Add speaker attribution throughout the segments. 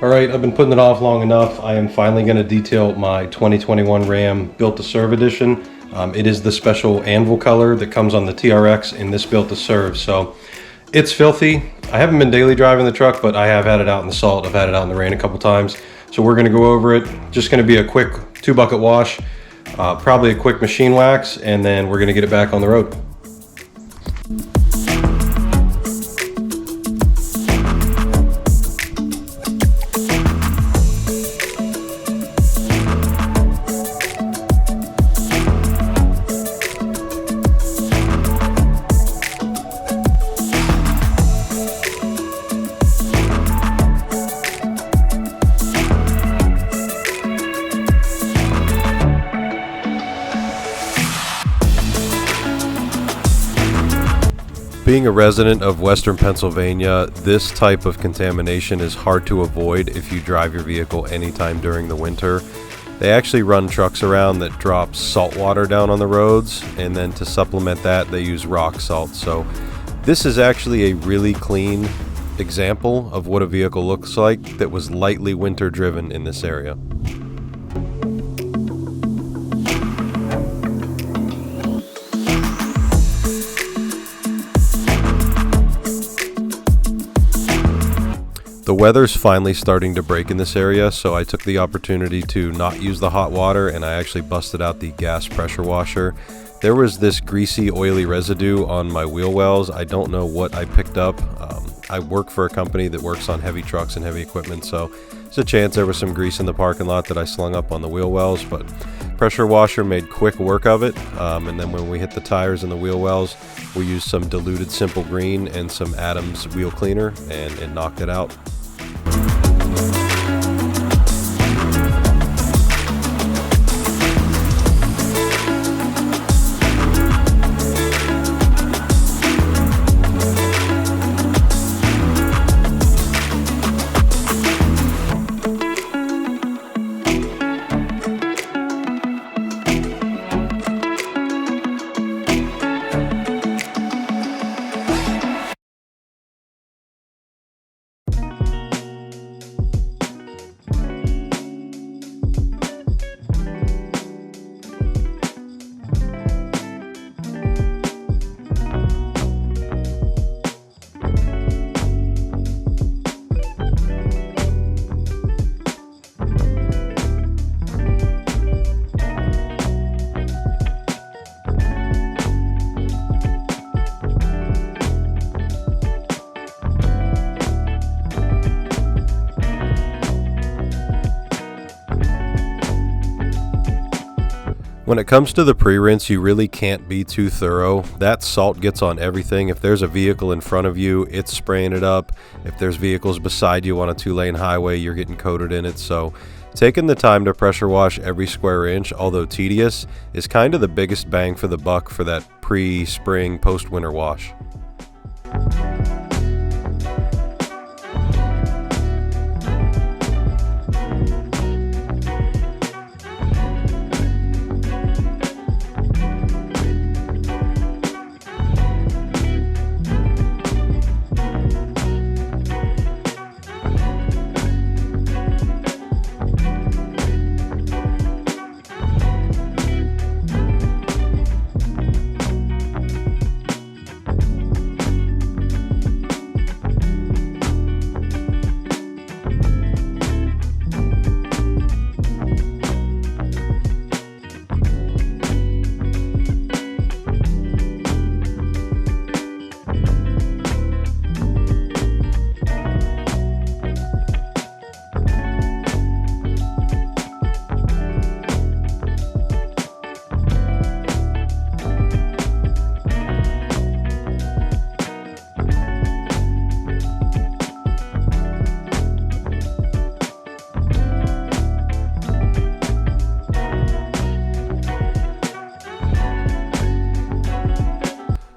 Speaker 1: All right, I've been putting it off long enough. I am finally going to detail my 2021 Ram Built to Serve edition. It is the special anvil color that comes on the TRX in this Built to Serve. So it's filthy. I haven't been daily driving the truck, but I have had it out in the salt. I've had it out in the rain a couple times. So we're going to go over it. Just going to be a quick 2-bucket wash, probably a quick machine wax, and then we're going to get it back on the road. Being a resident of Western Pennsylvania, this type of contamination is hard to avoid if you drive your vehicle anytime during the winter. They actually run trucks around that drop salt water down on the roads, and then to supplement that they use rock salt. So this is actually a really clean example of what a vehicle looks like that was lightly winter driven in this area. The weather's finally starting to break in this area, so I took the opportunity to not use the hot water and I actually busted out the gas pressure washer. There was this greasy, oily residue on my wheel wells. I don't know what I picked up. I work for a company that works on heavy trucks and heavy equipment, so there's a chance there was some grease in the parking lot that I slung up on the wheel wells, but pressure washer made quick work of it. And then when we hit the tires and the wheel wells, we used some diluted simple green and some Adams wheel cleaner, and it knocked it out. When it comes to the pre-rinse, you really can't be too thorough. That salt gets on everything. If there's a vehicle in front of you, it's spraying it up. If there's vehicles beside you on a 2-lane highway, you're getting coated in it. So taking the time to pressure wash every square inch, although tedious, is kind of the biggest bang for the buck for that pre-spring, post-winter wash.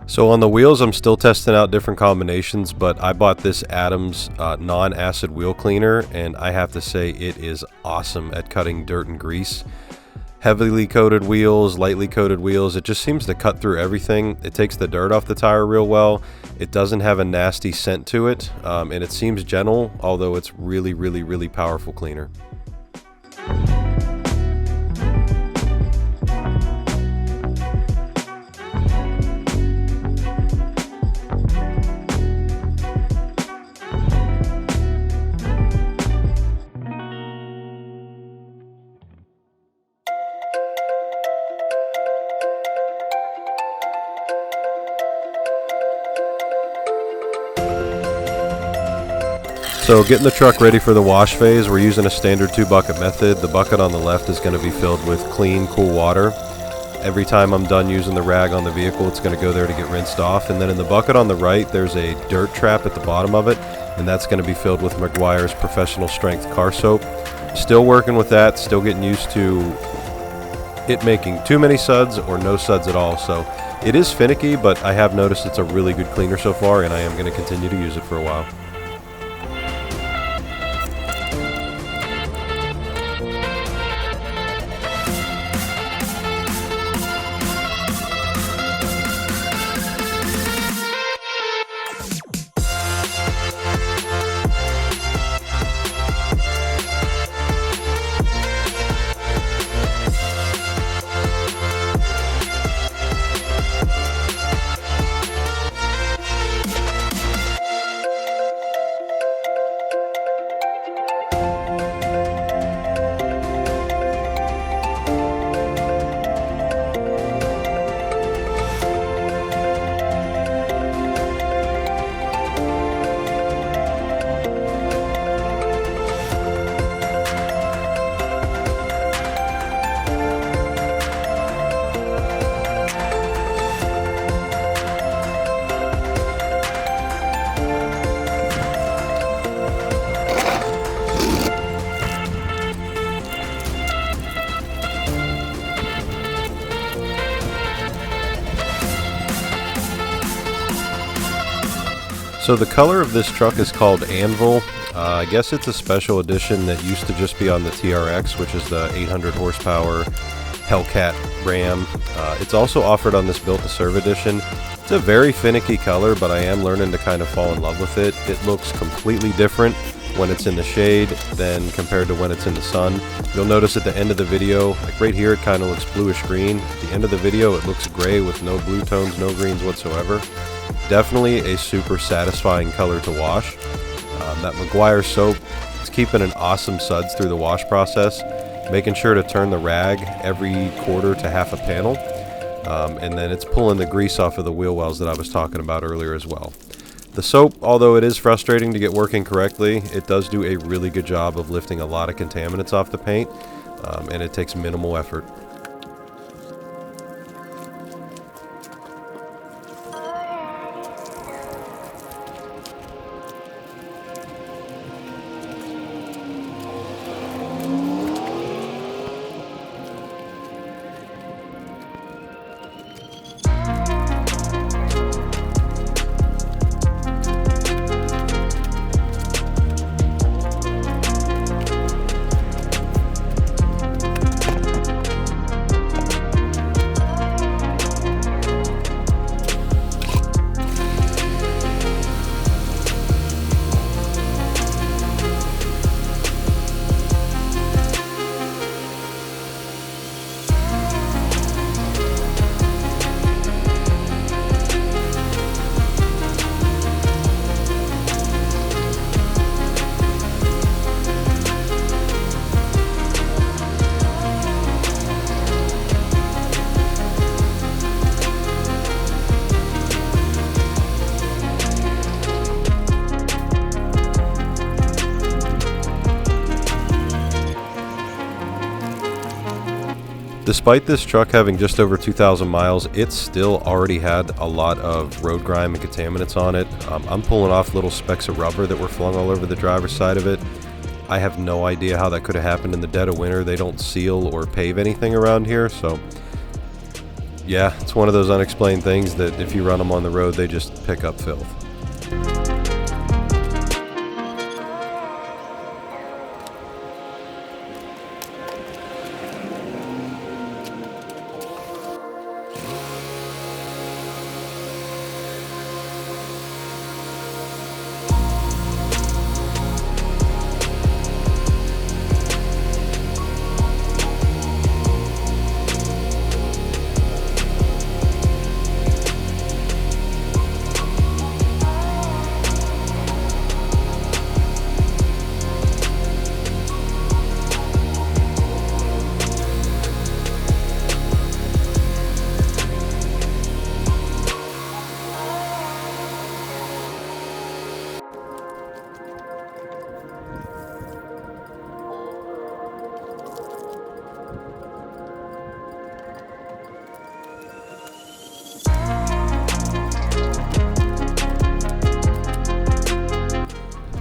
Speaker 1: So on the wheels, I'm still testing out different combinations, but I bought this Adams non-acid wheel cleaner, and I have to say it is awesome at cutting dirt and grease. heavily coated wheels, lightly coated wheels. It just seems to cut through everything. It takes the dirt off the tire real well. It doesn't have a nasty scent to it, and it seems gentle, although it's really powerful cleaner. So getting the truck ready for the wash phase, we're using a standard 2-bucket method. The bucket on the left is going to be filled with clean, cool water. Every time I'm done using the rag on the vehicle, it's going to go there to get rinsed off. And then in the bucket on the right, there's a dirt trap at the bottom of it, and that's going to be filled with Meguiar's Professional Strength car soap. Still working with that, still getting used to it making too many suds or no suds at all. So it is finicky, but I have noticed it's a really good cleaner so far, and I am going to continue to use it for a while. So the color of this truck is called Anvil. I guess it's a special edition that used to just be on the TRX, which is the 800 horsepower Hellcat Ram. It's also offered on this Built to Serve edition. It's a very finicky color, but I am learning to kind of fall in love with it. It looks completely different when it's in the shade than compared to when it's in the sun. You'll notice at the end of the video, like right here, it kind of looks bluish green. At the end of the video, it looks gray with no blue tones, no greens whatsoever. Definitely a super satisfying color to wash. That Meguiar soap is keeping an awesome suds through the wash process, making sure to turn the rag every quarter to half a panel, and then it's pulling the grease off of the wheel wells that I was talking about earlier as well. The soap, although it is frustrating to get working correctly, it does do a really good job of lifting a lot of contaminants off the paint, and it takes minimal effort. Despite this truck having just over 2,000 miles, it still already had a lot of road grime and contaminants on it. I'm pulling off little specks of rubber that were flung all over the driver's side of it. I have no idea how that could have happened in the dead of winter. They don't seal or pave anything around here, so yeah, it's one of those unexplained things that if you run them on the road, they just pick up filth.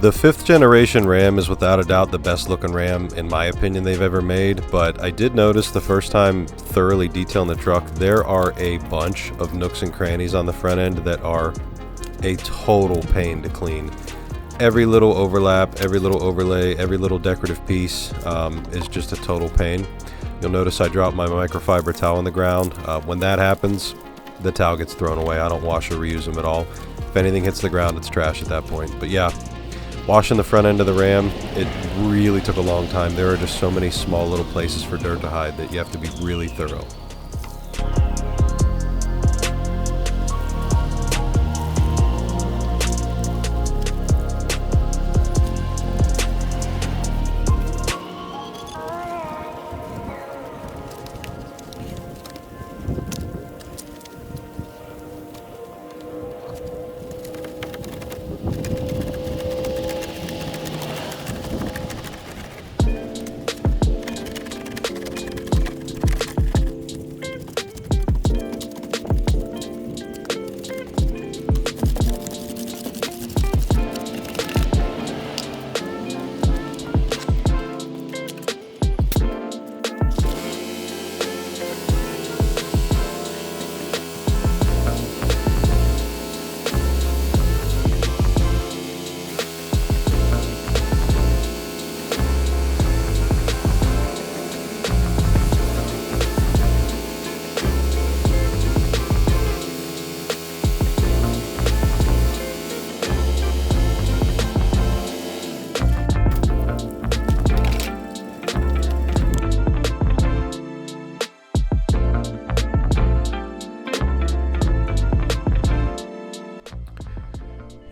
Speaker 1: The 5th generation Ram is without a doubt the best looking Ram in my opinion they've ever made, but I did notice the first time thoroughly detailing the truck, there are a bunch of nooks and crannies on the front end that are a total pain to clean. Every little overlap, every little overlay, every little decorative piece is just a total pain. You'll notice I dropped my microfiber towel on the ground. When that happens, the towel gets thrown away. I don't wash or reuse them at all. If anything hits the ground, it's trash at that point. But yeah, washing the front end of the Ram, it really took a long time. There are just so many small little places for dirt to hide that you have to be really thorough.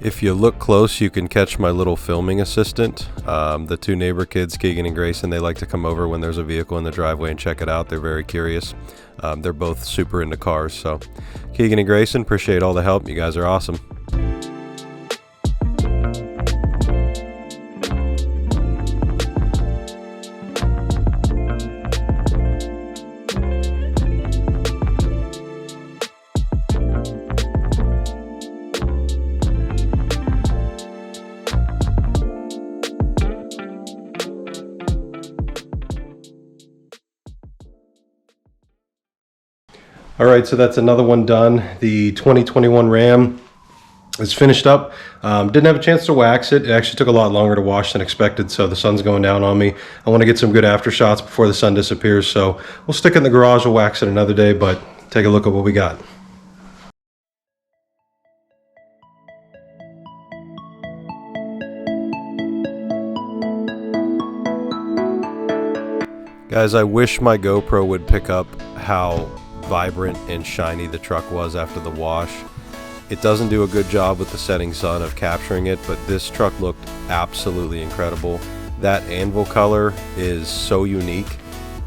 Speaker 1: If you look close, you can catch my little filming assistant. The 2 neighbor kids, Keegan and Grayson, they like to come over when there's a vehicle in the driveway and check it out. They're very curious. They're both super into cars. So Keegan and Grayson, appreciate all the help. You guys are awesome. All right, so that's another one done. The 2021 Ram is finished up. Didn't have a chance to wax it. It actually took a lot longer to wash than expected, so the sun's going down on me. I want to get some good after shots before the sun disappears, so we'll stick it in the garage. We'll wax it another day, but take a look at what we got. Guys, I wish my GoPro would pick up how vibrant and shiny the truck was after the wash. It doesn't do a good job with the setting sun of capturing it, but this truck looked absolutely incredible. That anvil color is so unique.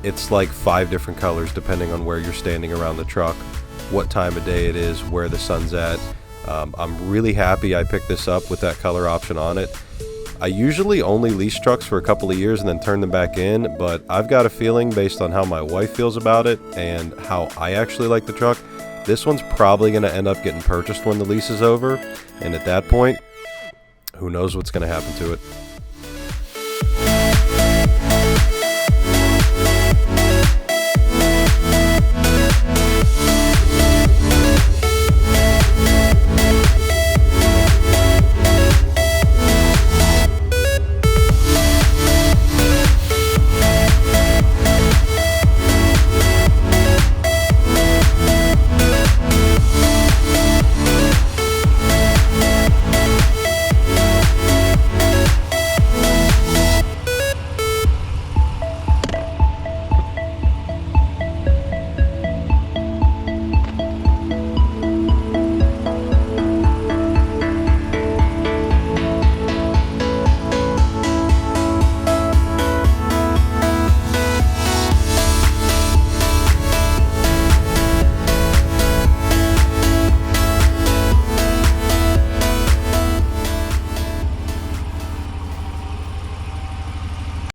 Speaker 1: It's like 5 different colors depending on where you're standing around the truck, what time of day it is, where the sun's at. I'm really happy I picked this up with that color option on it. I usually only lease trucks for a couple of years and then turn them back in, but I've got a feeling based on how my wife feels about it and how I actually like the truck, this one's probably going to end up getting purchased when the lease is over, and at that point, who knows what's going to happen to it.